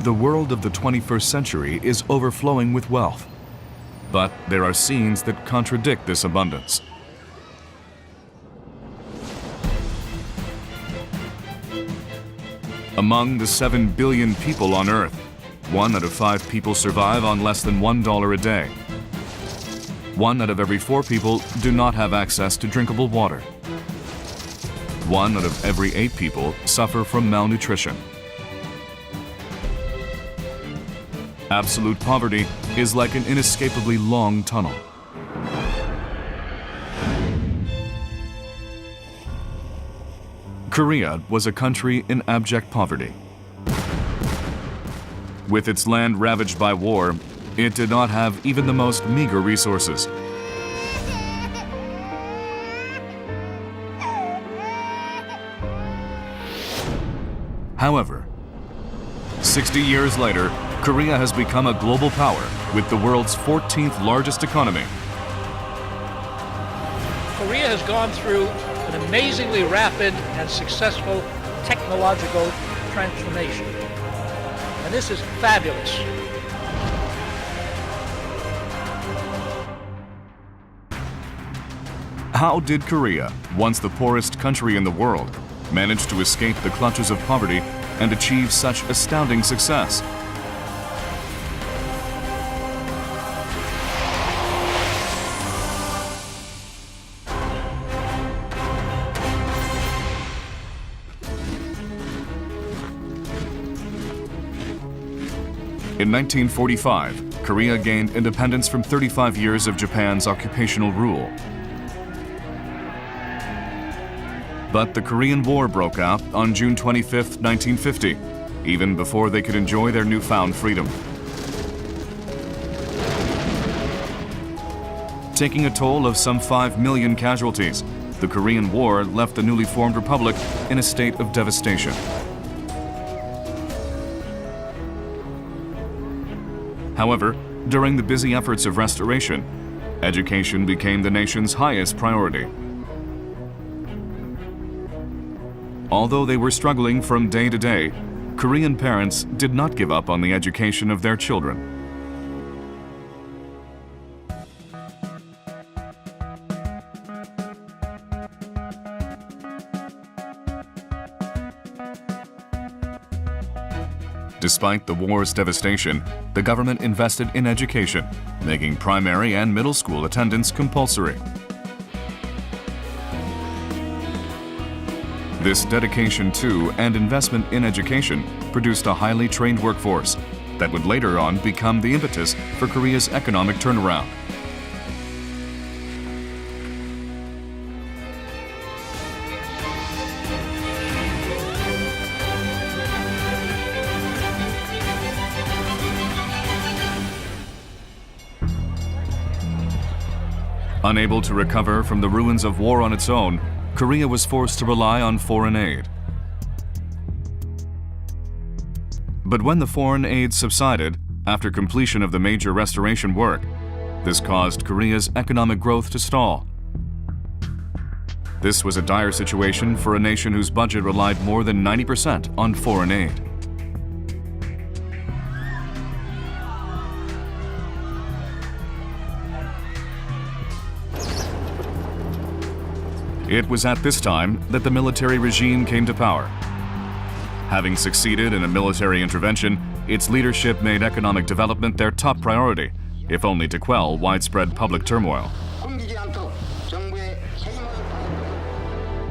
The world of the 21st century is overflowing with wealth. But there are scenes that contradict this abundance. Among the 7 billion people on Earth, 1 out of 5 people survive on less than $1 a day. 1 out of every 4 people do not have access to drinkable water. 1 out of every 8 people suffer from malnutrition. Absolute poverty is like an inescapably long tunnel. Korea was a country in abject poverty. With its land ravaged by war, it did not have even the most meager resources. However, 60 years later, Korea has become a global power with the world's 14th largest economy. Korea has gone through an amazingly rapid and successful technological transformation. And this is fabulous. How did Korea, once the poorest country in the world, manage to escape the clutches of poverty and achieve such astounding success? In 1945, Korea gained independence from 35 years of Japan's occupational rule. But the Korean War broke out on June 25, 1950, even before they could enjoy their newfound freedom. Taking a toll of some 5 million casualties, the Korean War left the newly formed republic in a state of devastation. However, during the busy efforts of restoration, education became the nation's highest priority. Although they were struggling from day to day, Korean parents did not give up on the education of their children. Despite the war's devastation, the government invested in education, making primary and middle school attendance compulsory. This dedication to and investment in education produced a highly trained workforce that would later on become the impetus for Korea's economic turnaround. Unable to recover from the ruins of war on its own, Korea was forced to rely on foreign aid. But when the foreign aid subsided after completion of the major restoration work, this caused Korea's economic growth to stall. This was a dire situation for a nation whose budget relied more than 90% on foreign aid. It was at this time that the military regime came to power. Having succeeded in a military intervention, its leadership made economic development their top priority, if only to quell widespread public turmoil.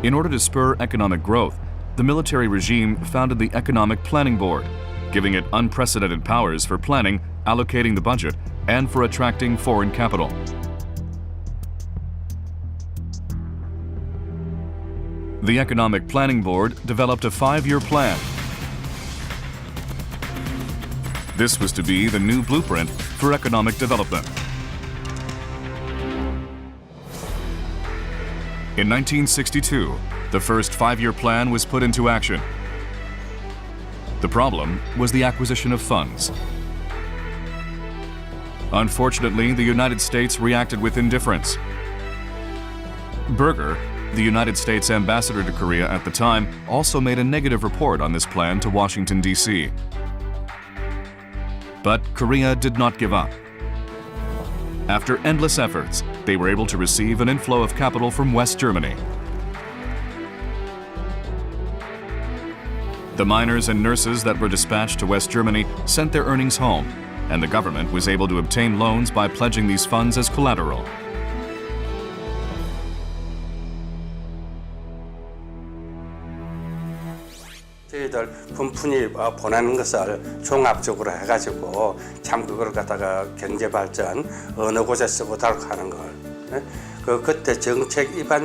In order to spur economic growth, the military regime founded the Economic Planning Board, giving it unprecedented powers for planning, allocating the budget, and for attracting foreign capital. The Economic Planning Board developed a 5-year plan. This was to be the new blueprint for economic development. In 1962, the first 5-year plan was put into action. The problem was the acquisition of funds. Unfortunately, the United States reacted with indifference. Berger, the United States ambassador to Korea at the time, also made a negative report on this plan to Washington, D.C. But Korea did not give up. After endless efforts, they were able to receive an inflow of capital from West Germany. The miners and nurses that were dispatched to West Germany sent their earnings home, and the government was able to obtain loans by pledging these funds as collateral. 저희들 분푼이 보내는 것을 종합적으로 해가지고 참 그걸 갖다가 경제 발전 어느 곳에 쓰고도록 하는 걸. 그때 정책 입안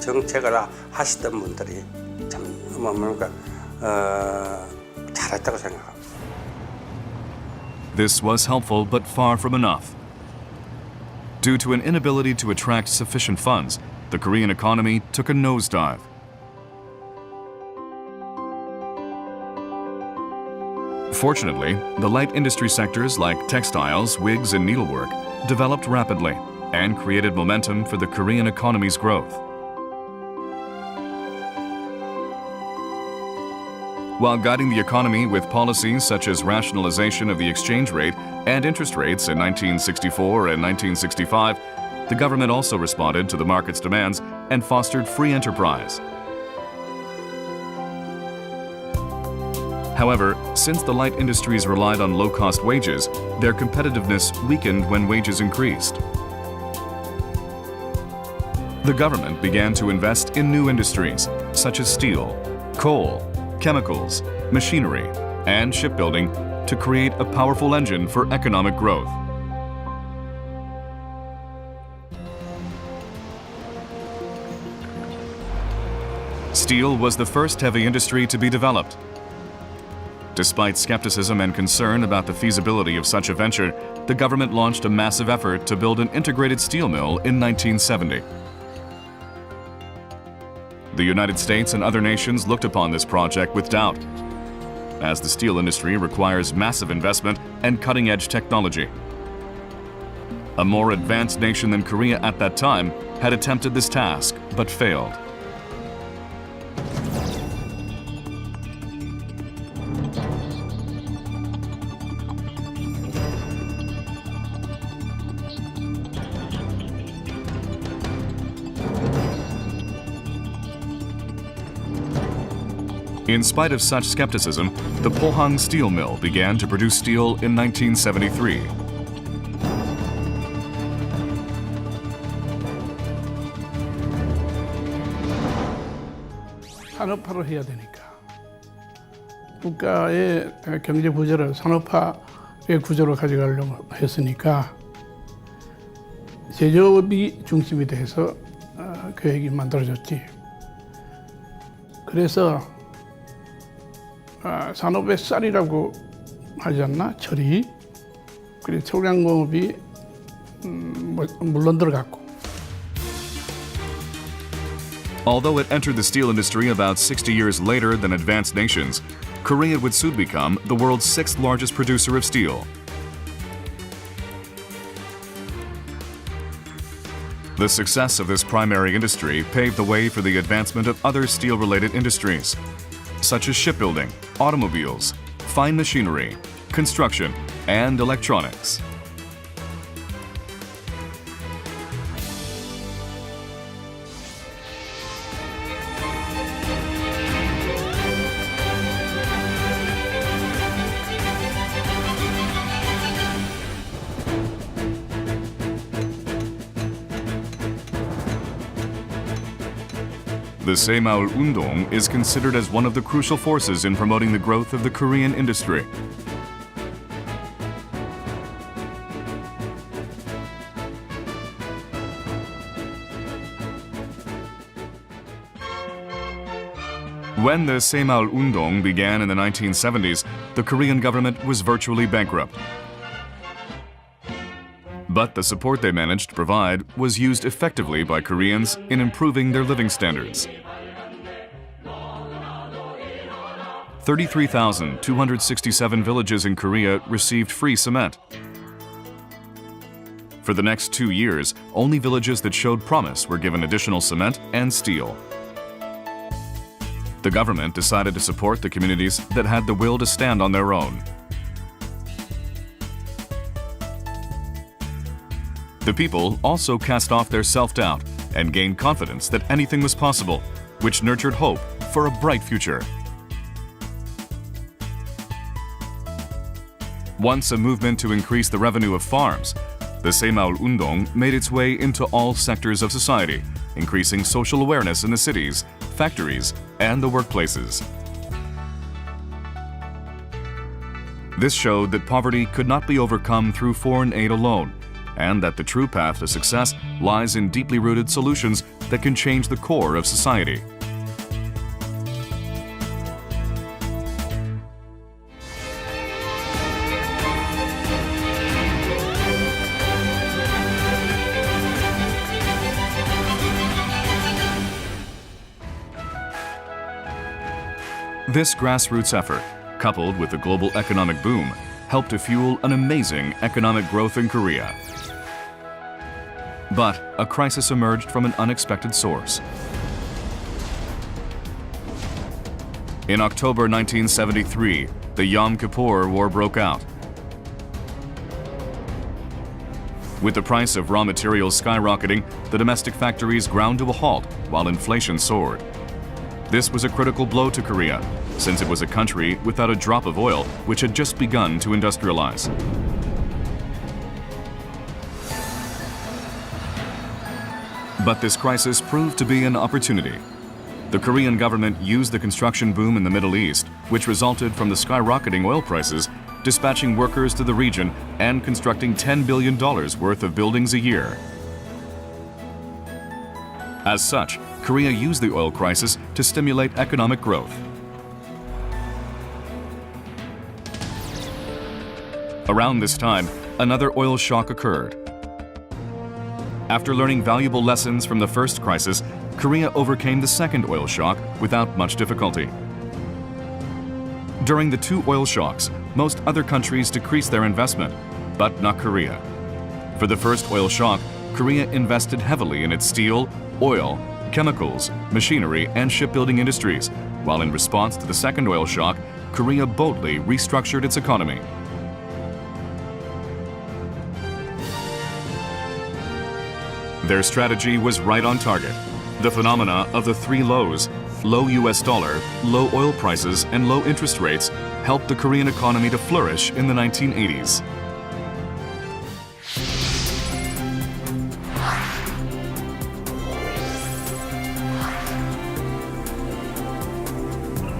정책을 하시던 분들이 참 뭔가 잘했다고 생각합니다. This was helpful, but far from enough. Due to an inability to attract sufficient funds, the Korean economy took a nosedive. Fortunately, the light industry sectors like textiles, wigs, and needlework developed rapidly and created momentum for the Korean economy's growth. While guiding the economy with policies such as rationalization of the exchange rate and interest rates in 1964 and 1965, the government also responded to the market's demands and fostered free enterprise. However, since the light industries relied on low-cost wages, their competitiveness weakened when wages increased. The government began to invest in new industries, such as steel, coal, chemicals, machinery, and shipbuilding to create a powerful engine for economic growth. Steel was the first heavy industry to be developed. Despite skepticism and concern about the feasibility of such a venture, the government launched a massive effort to build an integrated steel mill in 1970. The United States and other nations looked upon this project with doubt, as the steel industry requires massive investment and cutting-edge technology. A more advanced nation than Korea at that time had attempted this task, but failed. In spite of such skepticism, the Pohang Steel Mill began to produce steel in 1973. 산업화를 해야 되니까 국가의 경제 구조를 산업화의 구조로 가져가려고 했으니까 제조업이 중심이 돼서 계획이 만들어졌지. 그래서 산업의 쌀이라고 하지 않나? 철이. 그리고 초량공업이 물론 들어갔고. Although it entered the steel industry about 60 years later than advanced nations, Korea would soon become the world's sixth largest producer of steel. The success of this primary industry paved the way for the advancement of other steel-related industries, such as shipbuilding, automobiles, fine machinery, construction, and electronics. The Saemaul-Undong is considered as one of the crucial forces in promoting the growth of the Korean industry. When the Saemaul-Undong began in the 1970s, the Korean government was virtually bankrupt. But the support they managed to provide was used effectively by Koreans in improving their living standards. 33,267 villages in Korea received free cement. For the next 2 years, only villages that showed promise were given additional cement and steel. The government decided to support the communities that had the will to stand on their own. The people also cast off their self-doubt and gained confidence that anything was possible, which nurtured hope for a bright future. Once a movement to increase the revenue of farms, the Seemaul-Undong made its way into all sectors of society, increasing social awareness in the cities, factories, and the workplaces. This showed that poverty could not be overcome through foreign aid alone, and that the true path to success lies in deeply rooted solutions that can change the core of society. This grassroots effort, coupled with the global economic boom, helped to fuel an amazing economic growth in Korea. But a crisis emerged from an unexpected source. In October 1973, the Yom Kippur War broke out. With the price of raw materials skyrocketing, the domestic factories ground to a halt while inflation soared. This was a critical blow to Korea, since it was a country without a drop of oil which had just begun to industrialize. But this crisis proved to be an opportunity. The Korean government used the construction boom in the Middle East, which resulted from the skyrocketing oil prices, dispatching workers to the region and constructing $10 billion worth of buildings a year. As such, Korea used the oil crisis to stimulate economic growth. Around this time, another oil shock occurred. After learning valuable lessons from the first crisis, Korea overcame the second oil shock without much difficulty. During the two oil shocks, most other countries decreased their investment, but not Korea. For the first oil shock, Korea invested heavily in its steel, oil, chemicals, machinery, and shipbuilding industries, while in response to the second oil shock, Korea boldly restructured its economy. Their strategy was right on target. The phenomena of the three lows, low US dollar, low oil prices, and low interest rates, helped the Korean economy to flourish in the 1980s.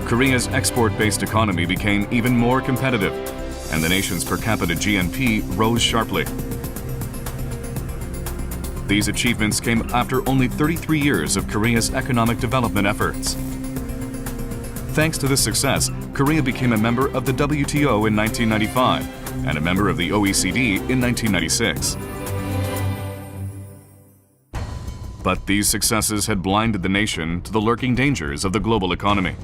Korea's export-based economy became even more competitive, and the nation's per capita GNP rose sharply. These achievements came after only 33 years of Korea's economic development efforts. Thanks to this success, Korea became a member of the WTO in 1995 and a member of the OECD in 1996. But these successes had blinded the nation to the lurking dangers of the global economy.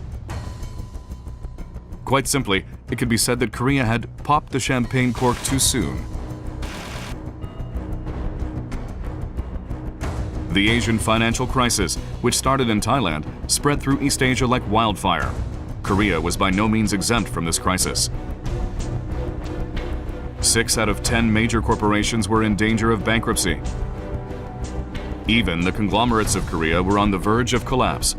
Quite simply, it could be said that Korea had popped the champagne cork too soon. The Asian financial crisis, which started in Thailand, spread through East Asia like wildfire. Korea was by no means exempt from this crisis. 6 out of 10 major corporations were in danger of bankruptcy. Even the conglomerates of Korea were on the verge of collapse.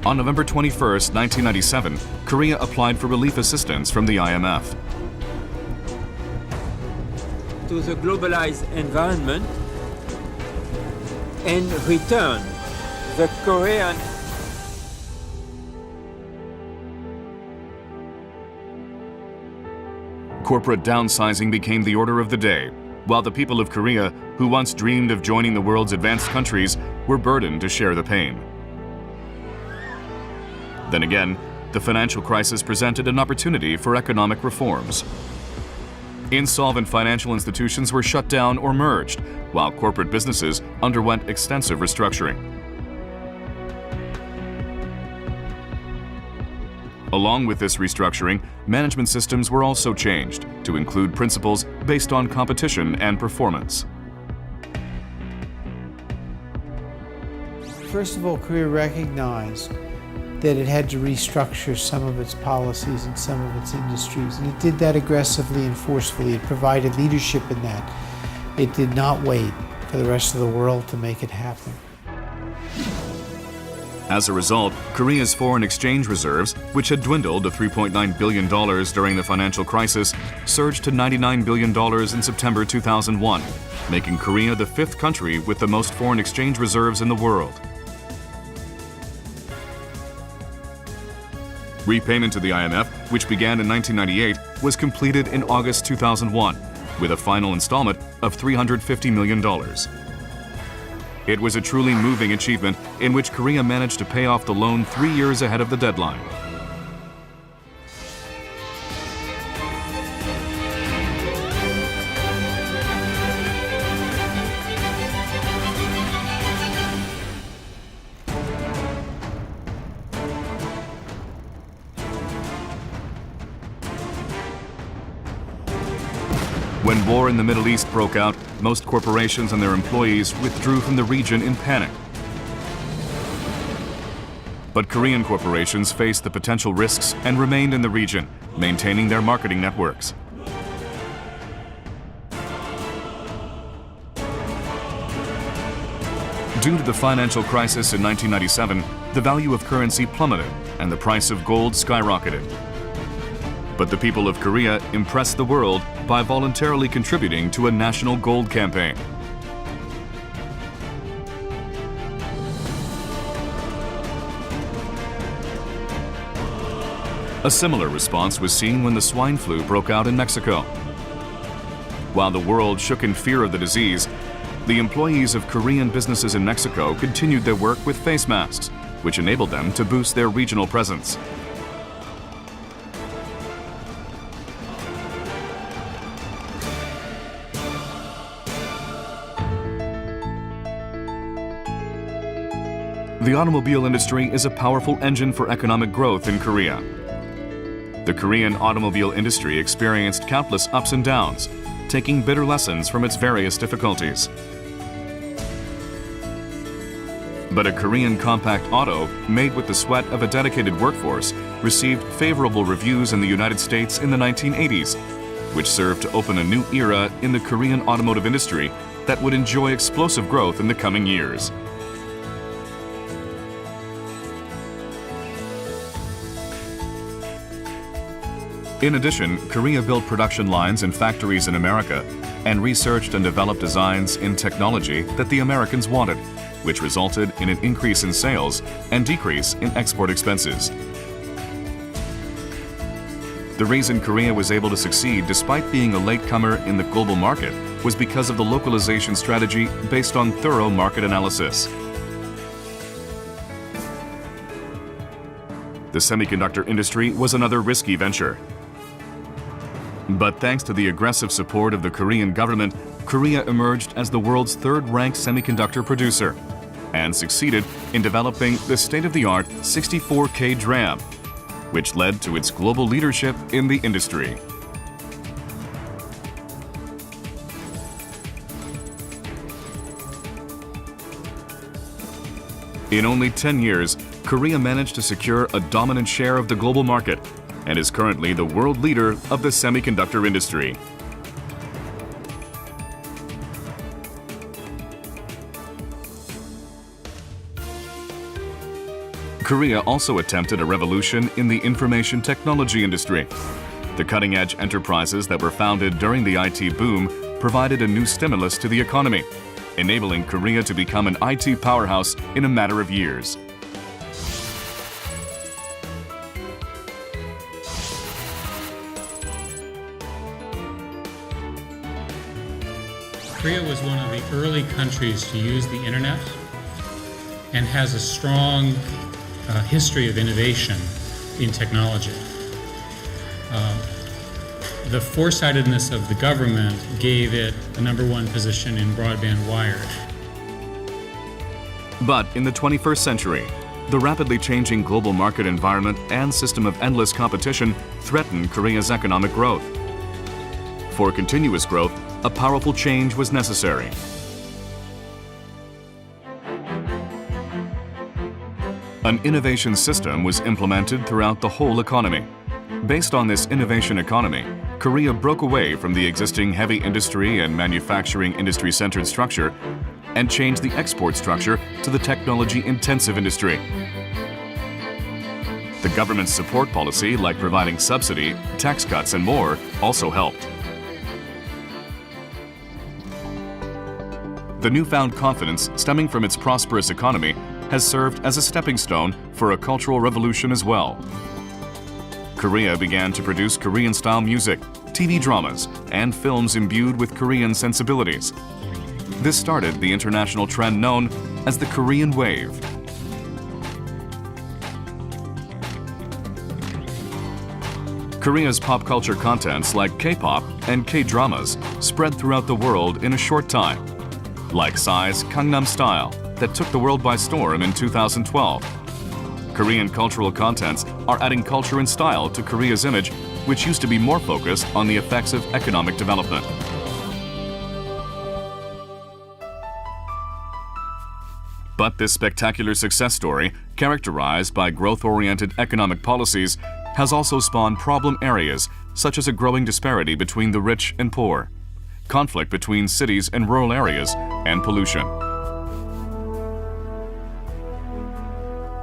On November 21, 1997, Korea applied for relief assistance from the IMF. To the globalized environment and return the Korean Corporate downsizing became the order of the day, while the people of Korea, who once dreamed of joining the world's advanced countries, were burdened to share the pain. Then again, the financial crisis presented an opportunity for economic reforms. Insolvent financial institutions were shut down or merged, while corporate businesses underwent extensive restructuring. Along with this restructuring, management systems were also changed to include principles based on competition and performance. First of all, Korea recognized that it had to restructure some of its policies and some of its industries. And it did that aggressively and forcefully. It provided leadership in that. It did not wait for the rest of the world to make it happen. As a result, Korea's foreign exchange reserves, which had dwindled to $3.9 billion during the financial crisis, surged to $99 billion in September 2001, making Korea the fifth country with the most foreign exchange reserves in the world. Repayment to the IMF, which began in 1998, was completed in August 2001, with a final installment of $350 million. It was a truly moving achievement in which Korea managed to pay off the loan 3 years ahead of the deadline. When war in the Middle East broke out, most corporations and their employees withdrew from the region in panic. But Korean corporations faced the potential risks and remained in the region, maintaining their marketing networks. Due to the financial crisis in 1997, the value of currency plummeted and the price of gold skyrocketed. But the people of Korea impressed the world by voluntarily contributing to a national gold campaign. A similar response was seen when the swine flu broke out in Mexico. While the world shook in fear of the disease, the employees of Korean businesses in Mexico continued their work with face masks, which enabled them to boost their regional presence. The automobile industry is a powerful engine for economic growth in Korea. The Korean automobile industry experienced countless ups and downs, taking bitter lessons from its various difficulties. But a Korean compact auto, made with the sweat of a dedicated workforce, received favorable reviews in the United States in the 1980s, which served to open a new era in the Korean automotive industry that would enjoy explosive growth in the coming years. In addition, Korea built production lines in factories in America and researched and developed designs in technology that the Americans wanted, which resulted in an increase in sales and decrease in export expenses. The reason Korea was able to succeed despite being a latecomer in the global market was because of the localization strategy based on thorough market analysis. The semiconductor industry was another risky venture. But thanks to the aggressive support of the Korean government, Korea emerged as the world's third-ranked semiconductor producer and succeeded in developing the state-of-the-art 64K DRAM, which led to its global leadership in the industry. In only 10 years, Korea managed to secure a dominant share of the global market and is currently the world leader of the semiconductor industry. Korea also attempted a revolution in the information technology industry. The cutting-edge enterprises that were founded during the IT boom provided a new stimulus to the economy, enabling Korea to become an IT powerhouse in a matter of years. Korea was one of the early countries to use the internet and has a strong history of innovation in technology. The foresightedness of the government gave it the #1 position in broadband wired. But in the 21st century, the rapidly changing global market environment and system of endless competition threatened Korea's economic growth. For continuous growth, a powerful change was necessary. An innovation system was implemented throughout the whole economy. Based on this innovation economy, Korea broke away from the existing heavy industry and manufacturing industry-centered structure and changed the export structure to the technology-intensive industry. The government's support policy, like providing subsidy, tax cuts, and more, also helped. The newfound confidence stemming from its prosperous economy has served as a stepping stone for a cultural revolution as well. Korea began to produce Korean-style music, TV dramas, and films imbued with Korean sensibilities. This started the international trend known as the Korean Wave. Korea's pop culture contents like K-pop and K-dramas spread throughout the world in a short time, like Psy's Gangnam Style that took the world by storm in 2012. Korean cultural contents are adding culture and style to Korea's image, which used to be more focused on the effects of economic development. But this spectacular success story, characterized by growth-oriented economic policies, has also spawned problem areas such as a growing disparity between the rich and poor, conflict between cities and rural areas, and pollution.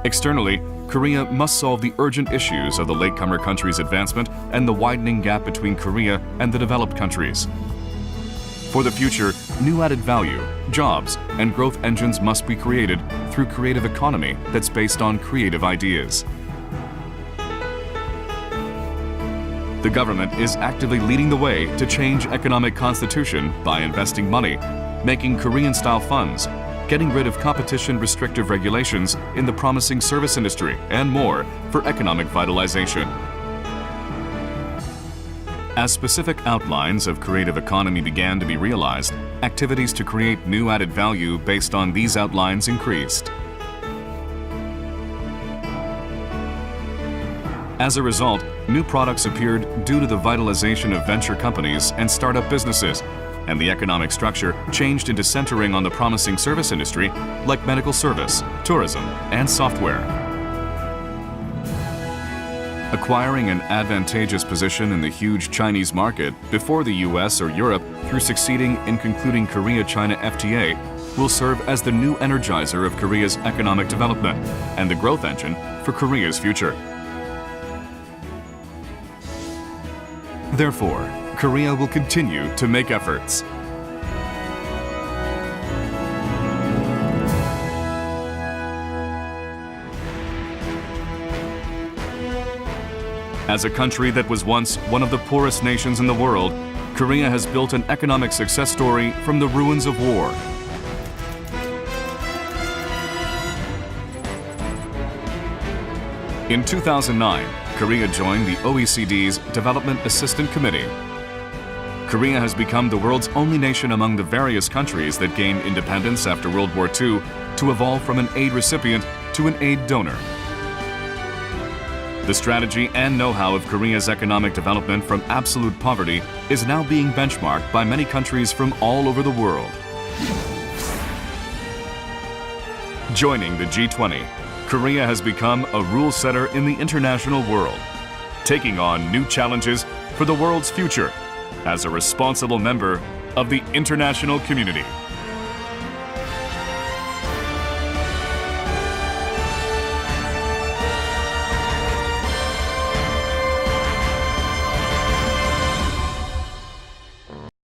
Externally, Korea must solve the urgent issues of the latecomer country's advancement and the widening gap between Korea and the developed countries. For the future, new added value, jobs, and growth engines must be created through creative economy that's based on creative ideas. The government is actively leading the way to change economic constitution by investing money, making Korean-style funds, getting rid of competition-restrictive regulations in the promising service industry, and more for economic vitalization. As specific outlines of creative economy began to be realized, activities to create new added value based on these outlines increased. As a result, new products appeared due to the vitalization of venture companies and startup businesses, and the economic structure changed into centering on the promising service industry like medical service, tourism, and software. Acquiring an advantageous position in the huge Chinese market before the US or Europe through succeeding in concluding Korea-China FTA will serve as the new energizer of Korea's economic development and the growth engine for Korea's future. Therefore, Korea will continue to make efforts. As a country that was once one of the poorest nations in the world, Korea has built an economic success story from the ruins of war. In 2009, Korea joined the OECD's Development Assistance Committee. Korea has become the world's only nation among the various countries that gained independence after World War II to evolve from an aid recipient to an aid donor. The strategy and know-how of Korea's economic development from absolute poverty is now being benchmarked by many countries from all over the world. Joining the G20, Korea has become a rule setter in the international world, taking on new challenges for the world's future as a responsible member of the international community.